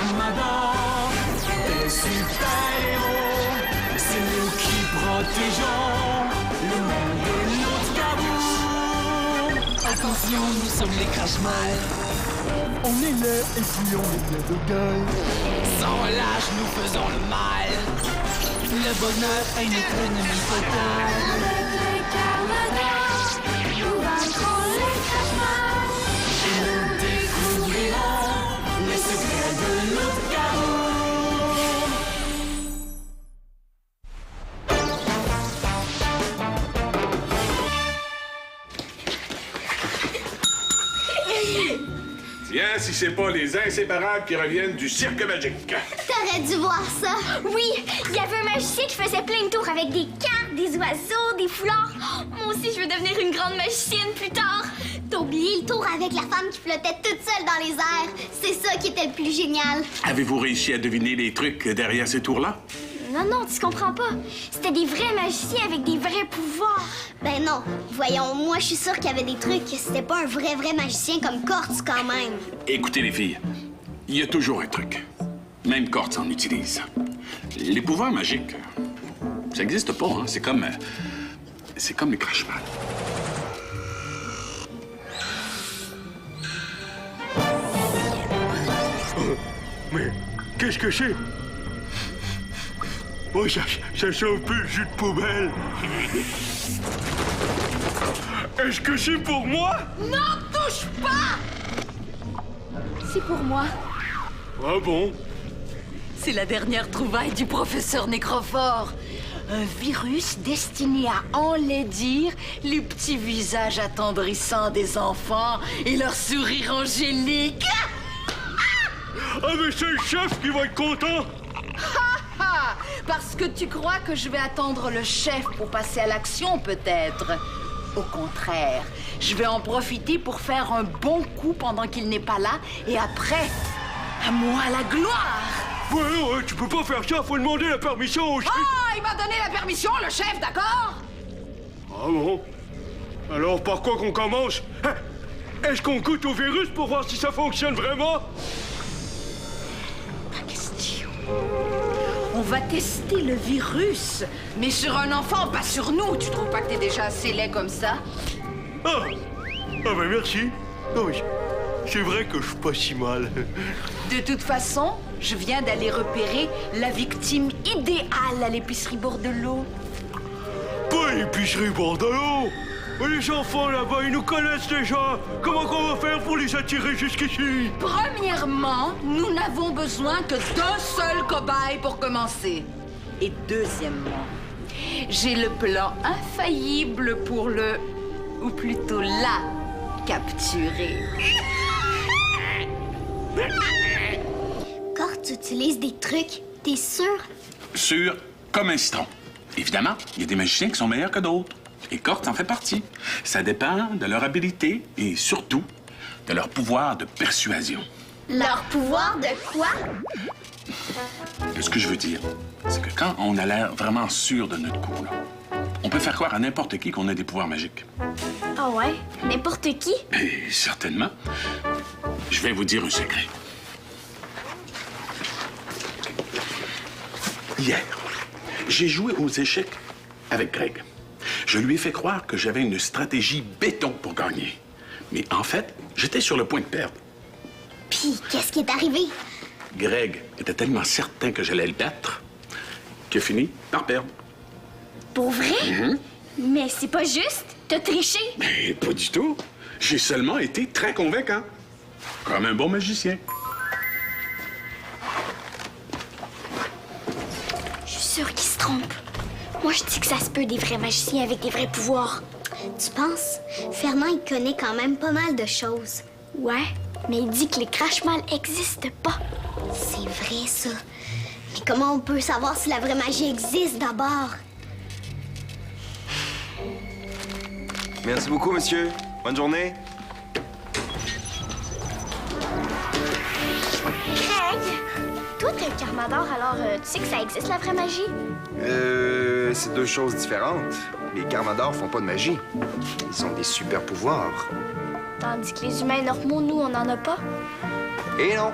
Carmador, des super-héros, c'est nous qui protégeons le monde de l'Autre-Cabou. Attention, nous sommes les Crash-Mal. On est là et puis on est plein de gueule. Sans relâche, nous faisons le mal. Le bonheur est notre ennemi total. Avec les Carmadors, nous vaincrons les Crash-Mal. Et nous découvrirons les secrets de l'Autre-Cabou. Tiens, si c'est pas les inséparables qui reviennent du cirque magique. T'aurais dû voir ça. Oui, il y avait un magicien qui faisait plein de tours avec des cartes, des oiseaux, des foulards. Moi aussi, je veux devenir une grande magicienne plus tard. T'as oublié le tour avec la femme qui flottait toute seule dans les airs. C'est ça qui était le plus génial. Avez-vous réussi à deviner les trucs derrière ces tours-là? Non, tu comprends pas. C'était des vrais magiciens avec des vrais pouvoirs. Ben non. Voyons, moi, je suis sûre qu'il y avait des trucs. C'était pas un vrai magicien comme Cortz, quand même. Écoutez, les filles, il y a toujours un truc. Même Cortz en utilise. Les pouvoirs magiques, ça n'existe pas, hein? C'est comme les Crash-Mal. Mais qu'est-ce que c'est? Oh, ça sent un peu le jus de poubelle. Est-ce que c'est pour moi? Non, touche pas! C'est pour moi. Ah bon? C'est la dernière trouvaille du professeur Nécrophore. Un virus destiné à enlaidir les petits visages attendrissants des enfants et leur sourire angélique. Ah, mais c'est le chef qui va être content! Ah, parce que tu crois que je vais attendre le chef pour passer à l'action, peut-être? Au contraire, je vais en profiter pour faire un bon coup pendant qu'il n'est pas là, et après, à moi la gloire! Ouais, tu peux pas faire ça, faut demander la permission au chef! Ah, il m'a donné la permission, le chef, d'accord? Ah bon? Alors par quoi qu'on commence? Hein? Est-ce qu'on goûte au virus pour voir si ça fonctionne vraiment? Pas question. On va tester le virus, mais sur un enfant, pas sur nous. Tu trouves pas que t'es déjà assez laid comme ça? Ah ben merci. Ah oui, c'est vrai que je suis pas si mal. De toute façon, je viens d'aller repérer la victime idéale à l'épicerie Bordelot. Pas l'épicerie Bordelot! Les enfants là-bas, ils nous connaissent déjà! Comment qu'on va faire pour les attirer jusqu'ici? Premièrement, nous n'avons besoin que d'un seul cobaye pour commencer. Et deuxièmement, j'ai le plan infaillible pour le... ou plutôt la capturer. Cortz utilise des trucs, t'es sûr? Sûr comme un citron. Évidemment, il y a des magiciens qui sont meilleurs que d'autres. Et Cortz en fait partie. Ça dépend de leur habilité et surtout de leur pouvoir de persuasion. Leur pouvoir de quoi? Ce que je veux dire, c'est que quand on a l'air vraiment sûr de notre coup, là, on peut faire croire à n'importe qui qu'on a des pouvoirs magiques. Ah ouais? N'importe qui? Et certainement. Je vais vous dire un secret. Hier, j'ai joué aux échecs avec Greg. Je lui ai fait croire que j'avais une stratégie béton pour gagner. Mais en fait, j'étais sur le point de perdre. Puis, qu'est-ce qui est arrivé? Greg était tellement certain que j'allais le battre qu'il a fini par perdre. Pour vrai? Mais c'est pas juste. T'as triché. Mais pas du tout. J'ai seulement été très convaincant. Comme un bon magicien. Je suis sûre qu'il se trompe. Moi, je dis que ça se peut des vrais magiciens avec des vrais pouvoirs. Tu penses? Fernand, il connaît quand même pas mal de choses. Ouais, mais il dit que les Crash-Mal existent pas. C'est vrai, ça. Mais comment on peut savoir si la vraie magie existe d'abord? Merci beaucoup, monsieur. Bonne journée. Greg! Toi, t'es un Carmador, alors tu sais que ça existe, la vraie magie? C'est deux choses différentes. Les Carmadors font pas de magie. Ils ont des super pouvoirs. Tandis que les humains normaux, nous, on en a pas. Et non.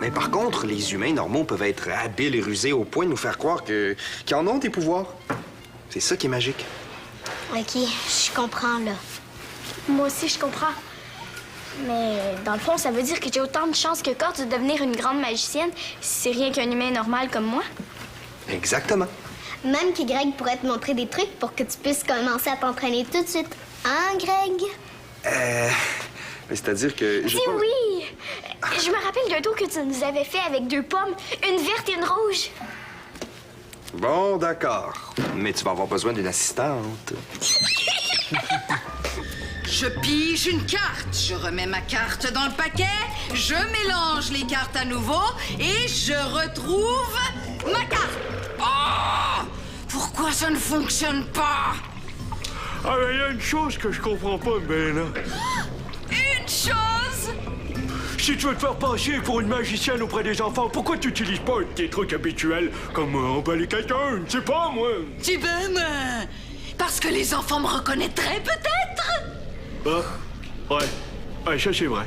Mais par contre, les humains normaux peuvent être habiles et rusés au point de nous faire croire qu'ils en ont des pouvoirs. C'est ça qui est magique. OK, je comprends, là. Moi aussi, je comprends. Mais dans le fond, ça veut dire que j'ai autant de chances que Cort de devenir une grande magicienne si c'est rien qu'un humain normal comme moi? Exactement. Même que Greg pourrait te montrer des trucs pour que tu puisses commencer à t'entraîner tout de suite. Hein, Greg? C'est-à-dire que... Dis oui! Je me rappelle d'un tour que tu nous avais fait avec 2 pommes, une verte et une rouge. Bon, d'accord. Mais tu vas avoir besoin d'une assistante. Je pige une carte, je remets ma carte dans le paquet, je mélange les cartes à nouveau et je retrouve ma carte. Oh! Pourquoi ça ne fonctionne pas? Ah, mais il y a une chose que je comprends pas, Bella. Une chose? Si tu veux te faire passer pour une magicienne auprès des enfants, pourquoi tu n'utilises pas tes trucs habituels comme emballer quelqu'un? Je sais pas, moi. Tu veux, moi? Parce que les enfants me reconnaîtraient peut-être? Ah, ouais, ça c'est vrai.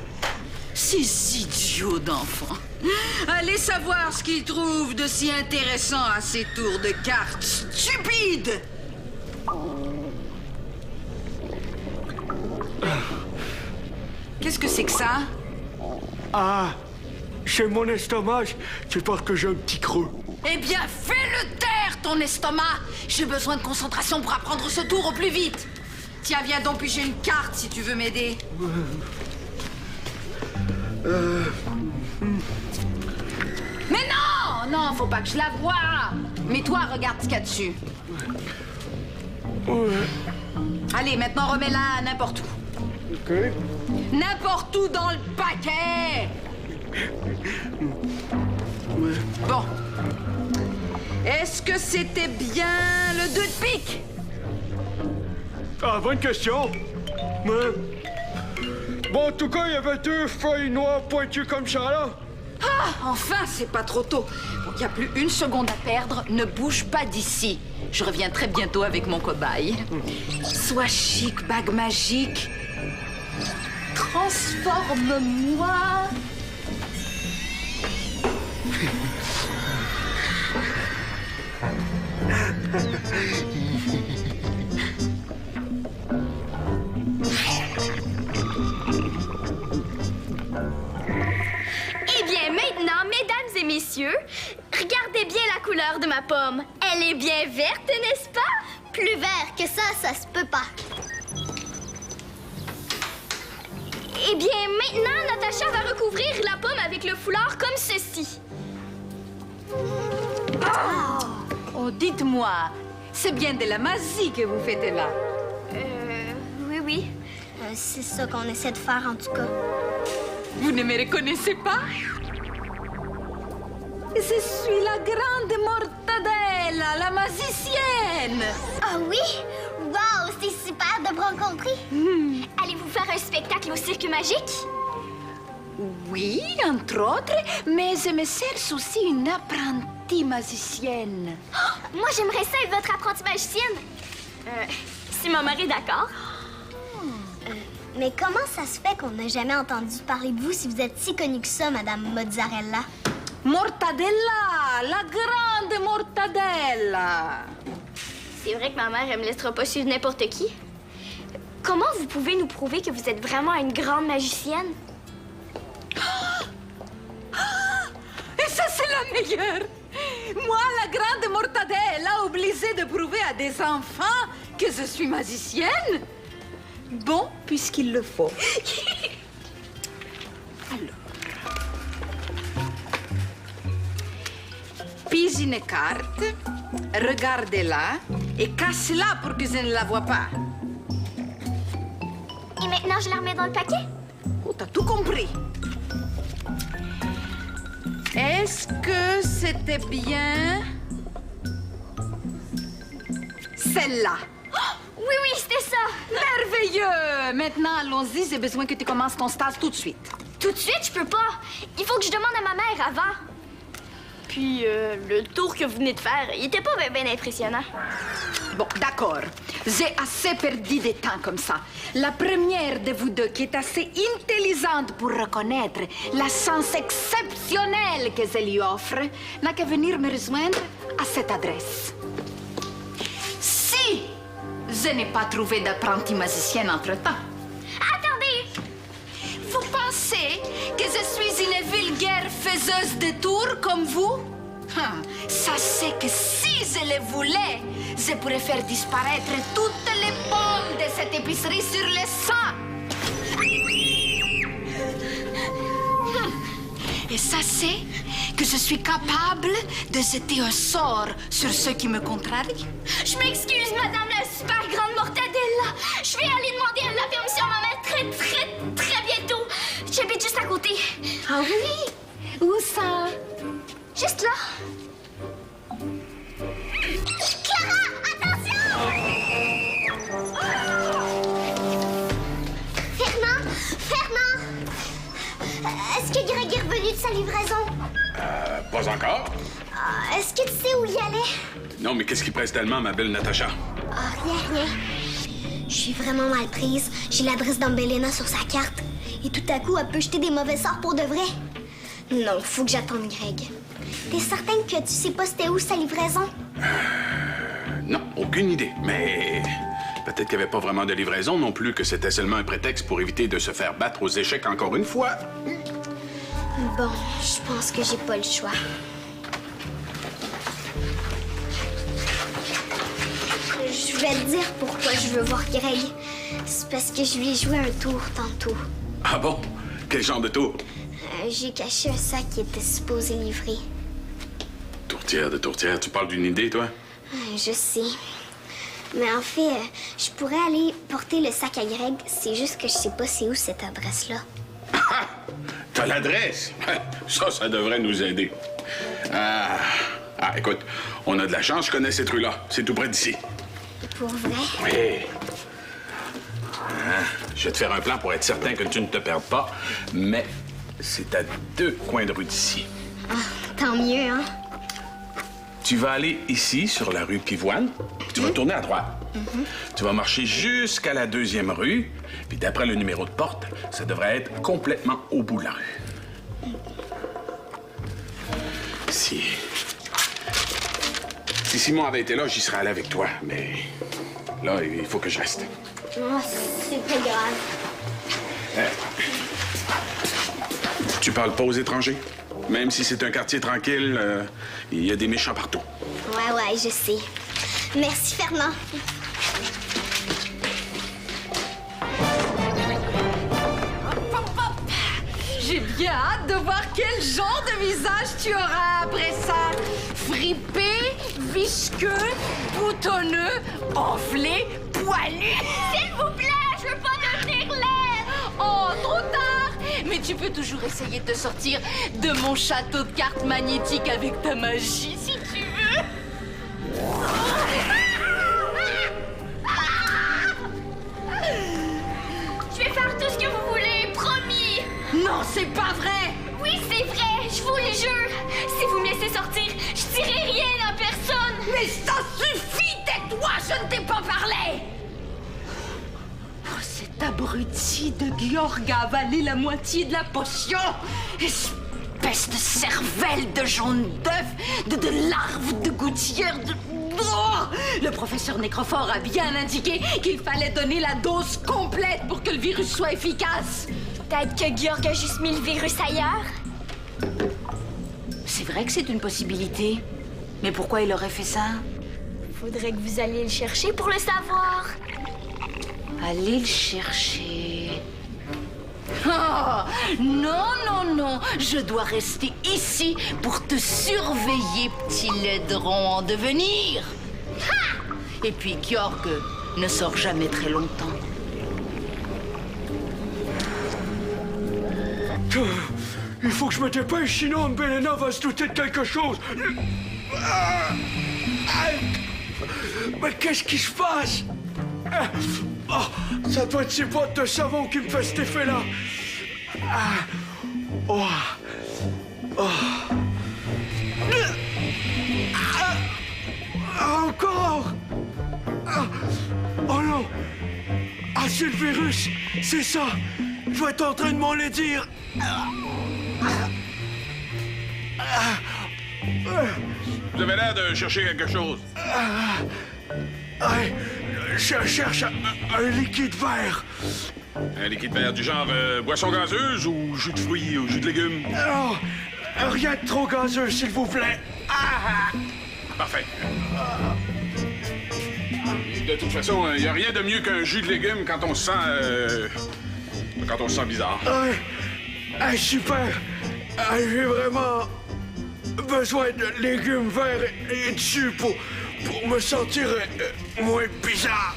Ces idiots d'enfants. Allez savoir ce qu'ils trouvent de si intéressant à ces tours de cartes stupides. Qu'est-ce que c'est que ça? Ah, c'est mon estomac, c'est parce que j'ai un petit creux. Eh bien, fais-le taire, ton estomac. J'ai besoin de concentration pour apprendre ce tour au plus vite. Tiens, viens donc piger une carte si tu veux m'aider. Mais non! Non, faut pas que je la voie. Mais toi, regarde ce qu'il y a dessus. Ouais. Allez, maintenant remets-la n'importe où. OK. N'importe où dans le paquet. Bon. Est-ce que c'était bien le 2 de pique? Ah, bonne question. Mais... Bon, en tout cas, il y avait 2 feuilles noires pointues comme ça, là. Ah, enfin, c'est pas trop tôt. Donc, il n'y a plus une seconde à perdre. Ne bouge pas d'ici. Je reviens très bientôt avec mon cobaye. Sois chic, bague magique. Transforme-moi. Eh bien, maintenant, mesdames et messieurs, regardez bien la couleur de ma pomme. Elle est bien verte, n'est-ce pas? Plus vert que ça se peut pas. Eh bien, maintenant, Natacha va recouvrir la pomme avec le foulard comme ceci. Oh, dites-moi, c'est bien de la magie que vous faites là. Oui. C'est ça qu'on essaie de faire, en tout cas. Vous ne me reconnaissez pas? Je suis la grande Mortadella, la magicienne. Ah oui? Wow, c'est super de vous rencontrer. Allez-vous faire un spectacle au Cirque Magique? Oui, entre autres, mais je me cherche aussi une apprentie magicienne. Moi, j'aimerais ça être votre apprentie magicienne. Si mon mari est d'accord. Mais comment ça se fait qu'on n'a jamais entendu parler de vous si vous êtes si connue que ça, Madame Mozzarella? Mortadella, la grande Mortadella. C'est vrai que ma mère, elle me laissera pas suivre n'importe qui. Comment vous pouvez nous prouver que vous êtes vraiment une grande magicienne? Et ça, c'est la meilleure. Moi, la grande Mortadella, obligée de prouver à des enfants que je suis magicienne. Bon, puisqu'il le faut. Alors. Pige une carte, regardez-la et casse-la pour que je ne la vois pas. Et maintenant, je la remets dans le paquet? Oh, t'as tout compris. Est-ce que c'était bien celle-là? Oui, c'était ça. Merveilleux! Maintenant, allons-y. J'ai besoin que tu commences ton stage tout de suite. Tout de suite, je peux pas. Il faut que je demande à ma mère avant. Puis le tour que vous venez de faire, il était pas bien impressionnant. Bon, d'accord. J'ai assez perdu de temps comme ça. La première de vous deux qui est assez intelligente pour reconnaître la chance exceptionnelle que je lui offre n'a qu'à venir me rejoindre à cette adresse. Si je n'ai pas trouvé d'apprenti magicienne entre-temps. Attendez! Vous pensez que je suis une vulgaire faiseuse de tours comme vous? Sachez que si je le voulais, je pourrais faire disparaître toutes les pommes de cette épicerie sur le sang. Et sachez que je suis capable de jeter un sort sur ceux qui me contrarient. Je m'excuse, madame la super grande mortadelle. Je vais aller demander la permission à ma mère très bientôt. J'habite juste à côté. Ah oui? Où ça? Juste là. Clara, attention! Fernand! Est-ce que Greg est revenu de sa livraison? Pas encore. Est-ce que tu sais où il allait? Non, mais qu'est-ce qui presse tellement, ma belle Natacha? Rien. Je suis vraiment mal prise. J'ai l'adresse d'Ambelena sur sa carte. Et tout à coup, elle peut jeter des mauvais sorts pour de vrai. Non, faut que j'attende Greg. T'es certaine que tu sais pas c'était où sa livraison? Non, aucune idée. Mais peut-être qu'il n'y avait pas vraiment de livraison non plus, que c'était seulement un prétexte pour éviter de se faire battre aux échecs encore une fois. Bon, je pense que j'ai pas le choix. Je vais te dire pourquoi je veux voir Greg. C'est parce que je lui ai joué un tour tantôt. Ah bon? Quel genre de tour? J'ai caché un sac qui était supposé livrer. Tourtière, tu parles d'une idée, toi? Je sais. Mais en fait, je pourrais aller porter le sac à Greg. C'est juste que je sais pas c'est où cette adresse-là. Ah! T'as l'adresse? Ça devrait nous aider. Écoute, on a de la chance, je connais cette rue-là. C'est tout près d'ici. Pour vrai? Oui. Je vais te faire un plan pour être certain que tu ne te perdes pas, mais c'est à 2 coins de rue d'ici. Tant mieux, hein? Tu vas aller ici, sur la rue Pivoine, puis tu vas tourner à droite. Tu vas marcher jusqu'à la 2e rue, puis d'après le numéro de porte, ça devrait être complètement au bout de la rue. Si Simon avait été là, j'y serais allé avec toi, mais là, il faut que je reste. Oh, c'est pas grave. Tu parles pas aux étrangers? Même si c'est un quartier tranquille, il y a des méchants partout. Ouais, je sais. Merci, Fernand. J'ai bien hâte de voir quel genre de visage tu auras après ça. Fripé, visqueux, boutonneux, enflé, poilu. S'il vous plaît, je veux pas devenir laide. Oh, trop tard! Mais tu peux toujours essayer de te sortir de mon château de cartes magnétiques avec ta magie, si tu veux. Je vais faire tout ce que vous voulez, promis. Non, c'est pas vrai! Oui, c'est vrai, je vous le jure. Si vous me laissez sortir, je dirai rien à personne. Mais ça suffit, tais-toi, je ne t'ai pas parlé! Oh, cet abruti de Georg a avalé la moitié de la potion! Espèce de cervelle de jaune d'œuf, de larve de gouttière, de... Oh! Le professeur Nécrophore a bien indiqué qu'il fallait donner la dose complète pour que le virus soit efficace. Peut-être que Georg a juste mis le virus ailleurs. C'est vrai que c'est une possibilité. Mais pourquoi il aurait fait ça? Faudrait que vous alliez le chercher pour le savoir. Allez le chercher. Oh, non. Je dois rester ici pour te surveiller, petit laidron en devenir. Ha! Et puis Georg ne sort jamais très longtemps. Il faut que je me dépêche, sinon Ambelena va se douter de quelque chose. Mais qu'est-ce qui se passe? Ça doit être ces boîtes de savon qui me fait cet effet-là. Encore! Oh non! Ah, c'est le virus! C'est ça! Je dois être en train de m'en le dire! Vous avez l'air de chercher quelque chose. Ouais, je cherche un liquide vert. Un liquide vert du genre boisson gazeuse ou jus de fruits ou jus de légumes? Non, rien de trop gazeux, s'il vous plaît. Parfait. De toute façon, il n'y a rien de mieux qu'un jus de légumes quand on se sent bizarre. Ouais, super. J'ai vraiment besoin de légumes verts et de jus pour me sentir moins bizarre.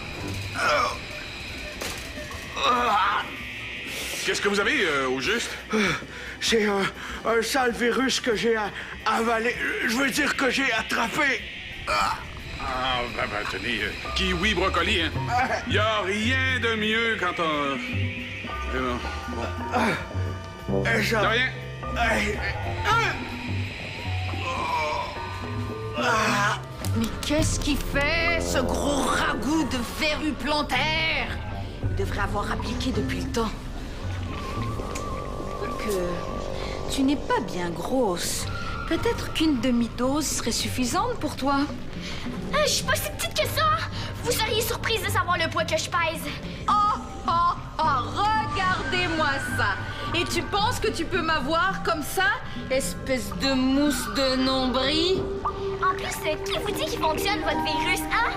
Qu'est-ce que vous avez au juste? C'est un sale virus que j'ai avalé. Je veux dire que j'ai attrapé. Ah, ben, tenez, kiwi, brocoli, hein. Il a rien de mieux quand on... Bon. Ça... De rien. Mais qu'est-ce qu'il fait, ce gros ragoût de verrues plantaires? Il devrait avoir appliqué depuis le temps. Que tu n'es pas bien grosse. Peut-être qu'une demi-dose serait suffisante pour toi. Je suis pas si petite que ça. Vous seriez surprise de savoir le poids que je pèse. Regardez-moi ça. Et tu penses que tu peux m'avoir comme ça, espèce de mousse de nombril? En plus, qui vous dit qu'il fonctionne, votre virus, hein?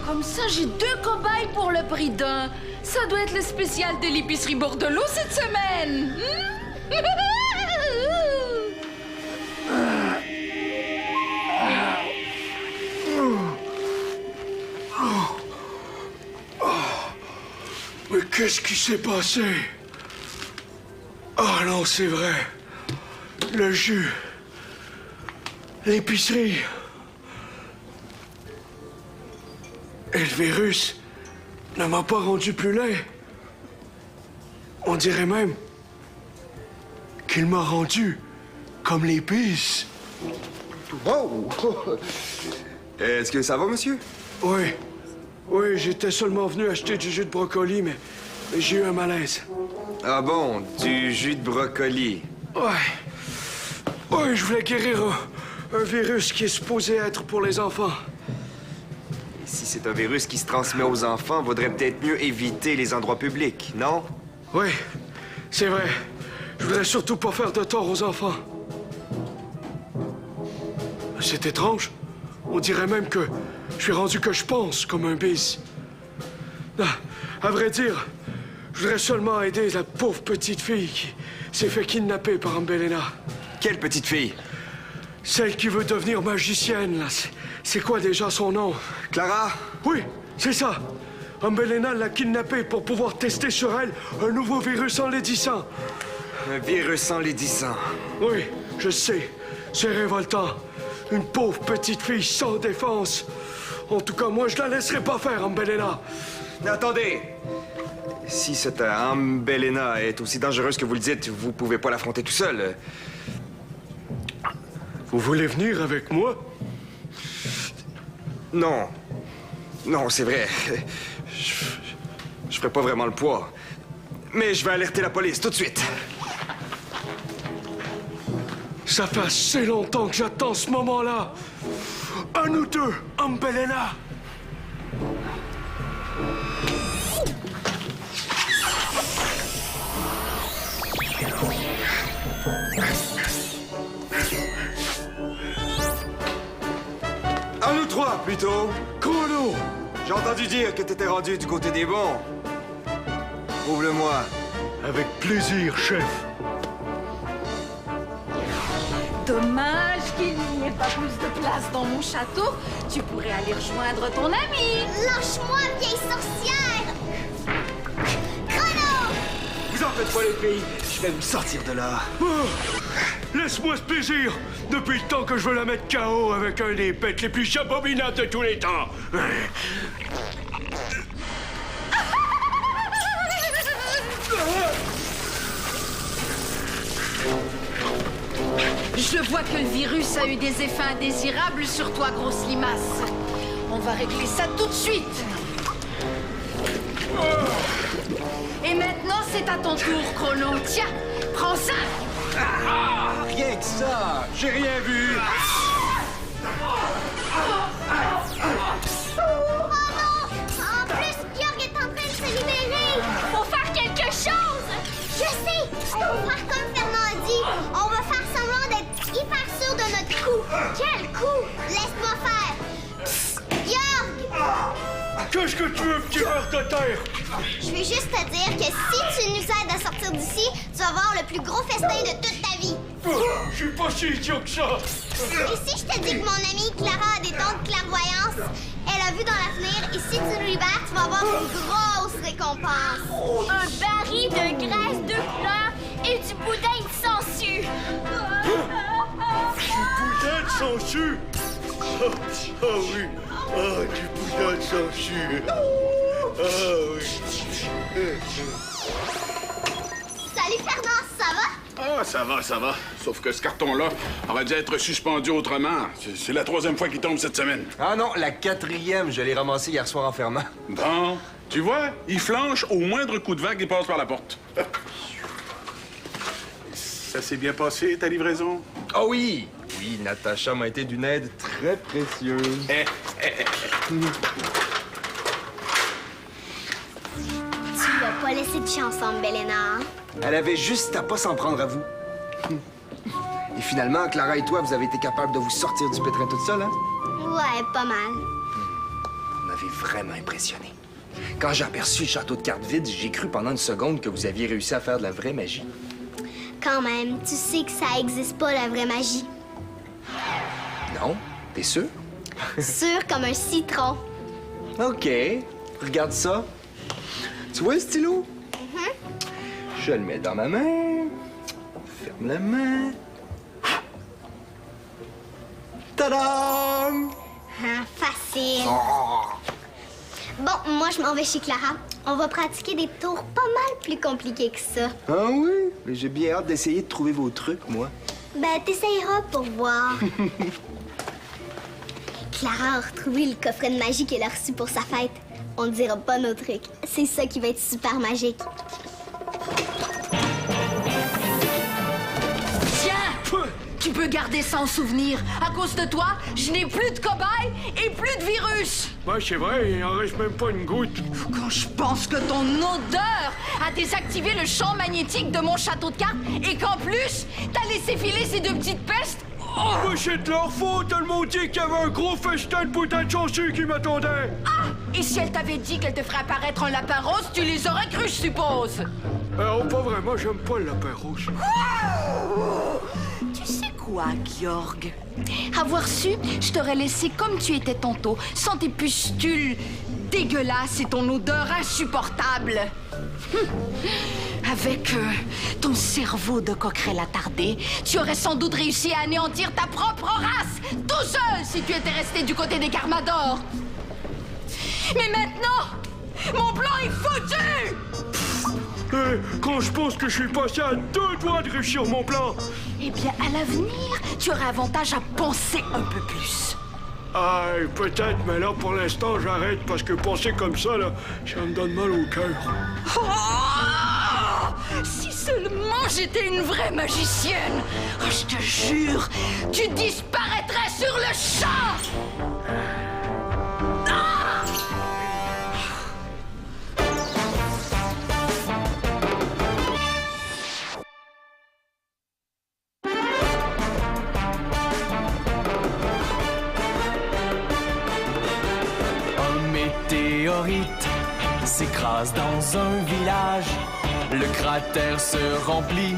Comme ça, j'ai 2 cobayes pour le prix d'un. Ça doit être le spécial de l'épicerie Bordelot cette semaine. Mais qu'est-ce qui s'est passé? Ah non, c'est vrai. Le jus. L'épicerie. Et le virus ne m'a pas rendu plus laid. On dirait même qu'il m'a rendu comme l'épice. Wow! Est-ce que ça va, monsieur? Oui. Oui, j'étais seulement venu acheter du jus de brocoli, mais j'ai eu un malaise. Ah bon, du jus de brocoli. Ouais. Oui, je voulais guérir un virus qui est supposé être pour les enfants. Et si c'est un virus qui se transmet aux enfants, vaudrait peut-être mieux éviter les endroits publics, non? Oui, c'est vrai. Je voudrais surtout pas faire de tort aux enfants. C'est étrange. On dirait même que je suis rendu que je pense comme un bis. À vrai dire, je voudrais seulement aider la pauvre petite fille qui s'est fait kidnapper par Umbelena. Quelle petite fille? Celle qui veut devenir magicienne, là. C'est quoi déjà son nom? Clara? Oui, c'est ça. Umbelena l'a kidnappée pour pouvoir tester sur elle un nouveau virus enlaidissant. Un virus enlaidissant. Oui, je sais. C'est révoltant. Une pauvre petite fille sans défense. En tout cas, moi, je la laisserai pas faire, Umbelena. Attendez! Si cette Umbelena est aussi dangereuse que vous le dites, vous pouvez pas l'affronter tout seul. Vous voulez venir avec moi? Non. Non, c'est vrai. Je ferai pas vraiment le poids. Mais je vais alerter la police tout de suite. Ça fait assez longtemps que j'attends ce moment-là. À nous deux, Umbelena. À nous trois, plutôt. Chrono. J'ai entendu dire que t'étais rendu du côté des bons. Prouve-le-moi. Avec plaisir, chef. Dommage qu'il n'y ait pas plus de place dans mon château. Tu pourrais aller rejoindre ton ami. Lâche-moi, vieille sorcière! Chrono! Vous en faites pas, les filles. Je vais vous sortir de là. Laisse-moi ce plaisir. Depuis le temps que je veux la mettre KO avec un des bêtes les plus abominables de tous les temps. Je vois que le virus a eu des effets indésirables sur toi, grosse limace. On va régler ça tout de suite. Et maintenant, c'est à ton tour, Chrono. Tiens, prends ça. Rien que ça! J'ai rien vu! En plus, Yorg est en train de se libérer! Faut faire quelque chose! Je sais! On va faire comme Fernand a dit. On va faire semblant d'être hyper sûr de notre coup. Quel coup? Laisse-moi faire! Psst! Yorg! Qu'est-ce que tu veux, petit ver de terre? Je veux juste te dire que si tu nous aides à sortir d'ici, tu vas avoir le plus gros festin de toute ta vie. Je suis pas si idiot que ça! Et si je te dis que mon amie Clara a des dons de clairvoyance, elle a vu dans l'avenir, et si tu nous libères, tu vas avoir une grosse récompense. Un baril de graisse de couleur et du boudin de sangsue. Du boudin de sangsue? Ah oui! Ah, du boudin de sangsue! Ah oui! Salut Fernand, ça va? Ah, ça va, ça va. Sauf que ce carton-là aurait dû être suspendu autrement. C'est la 3e fois qu'il tombe cette semaine. Ah non, la 4e, je l'ai ramassé hier soir en fermant. Bon, tu vois, il flanche au moindre coup de vent qui passe par la porte. Ça s'est bien passé, ta livraison? Oh oui! Oui, Natacha m'a été d'une aide très précieuse. Tu vas pas laisser de chance ensemble, Belena. Elle avait juste à pas s'en prendre à vous. Et finalement, Clara et toi, vous avez été capables de vous sortir du pétrin toute seule, hein? Ouais, pas mal. Vous m'avez vraiment impressionné. Quand j'ai aperçu le château de cartes vide, j'ai cru pendant une seconde que vous aviez réussi à faire de la vraie magie. Quand même, tu sais que ça existe pas, la vraie magie. Non? T'es sûr? Sûr comme un citron. OK. Regarde ça. Tu vois le stylo? Je le mets dans ma main. On ferme la main. Tadam! Ah, facile. Bon, moi, je m'en vais chez Clara. On va pratiquer des tours pas mal plus compliqués que ça. Ah oui? Mais j'ai bien hâte d'essayer de trouver vos trucs, moi. Ben, t'essayeras pour voir. Clara a retrouvé le coffret de magie qu'elle a reçu pour sa fête. On ne dira pas nos trucs. C'est ça qui va être super magique. Tiens! Tu peux garder ça en souvenir. À cause de toi, je n'ai plus de cobayes et plus de virus. Ouais, c'est vrai, il en reste même pas une goutte. Quand je pense que ton odeur a désactivé le champ magnétique de mon château de cartes et qu'en plus, t'as laissé filer ces 2 petites pestes. Oh! Mais c'est de leur faute, elles m'ont dit qu'il y avait un gros festin de boudin de sangsue qui m'attendait. Ah! Et si elle t'avait dit qu'elle te ferait apparaître un lapin rose, tu les aurais crus, je suppose. Oh, pas vraiment, j'aime pas le lapin rose. Tu sais quoi, Georg? Avoir su, je t'aurais laissé comme tu étais tantôt, sans tes pustules dégueulasses et ton odeur insupportable. Avec ton cerveau de coquerelle attardé, tu aurais sans doute réussi à anéantir ta propre race, tout seul, si tu étais resté du côté des Carmador. Mais maintenant, mon plan est foutu! Quand je pense que je suis passé à 2 doigts de réussir mon plan. Eh bien, à l'avenir, tu aurais avantage à penser un peu plus. Ah, peut-être, mais là, pour l'instant, j'arrête parce que penser comme ça, là, ça me donne mal au cœur. Oh! Si seulement j'étais une vraie magicienne! Oh, je te jure, tu disparaîtrais sur le champ! Ah! Un météorite s'écrase dans un village. Le cratère se remplit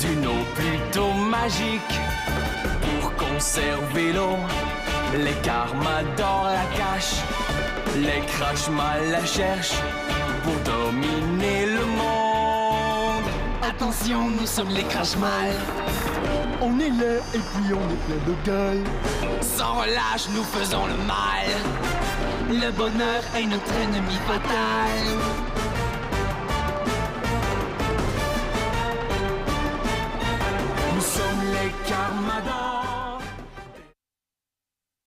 d'une eau plutôt magique. Pour conserver l'eau, les Carmador la cachent. Les Crashmal la cherchent pour dominer le monde. Attention, nous sommes les Crashmal. On est là et puis on est plein de gueule. Sans relâche, nous faisons le mal. Le bonheur est notre ennemi fatal.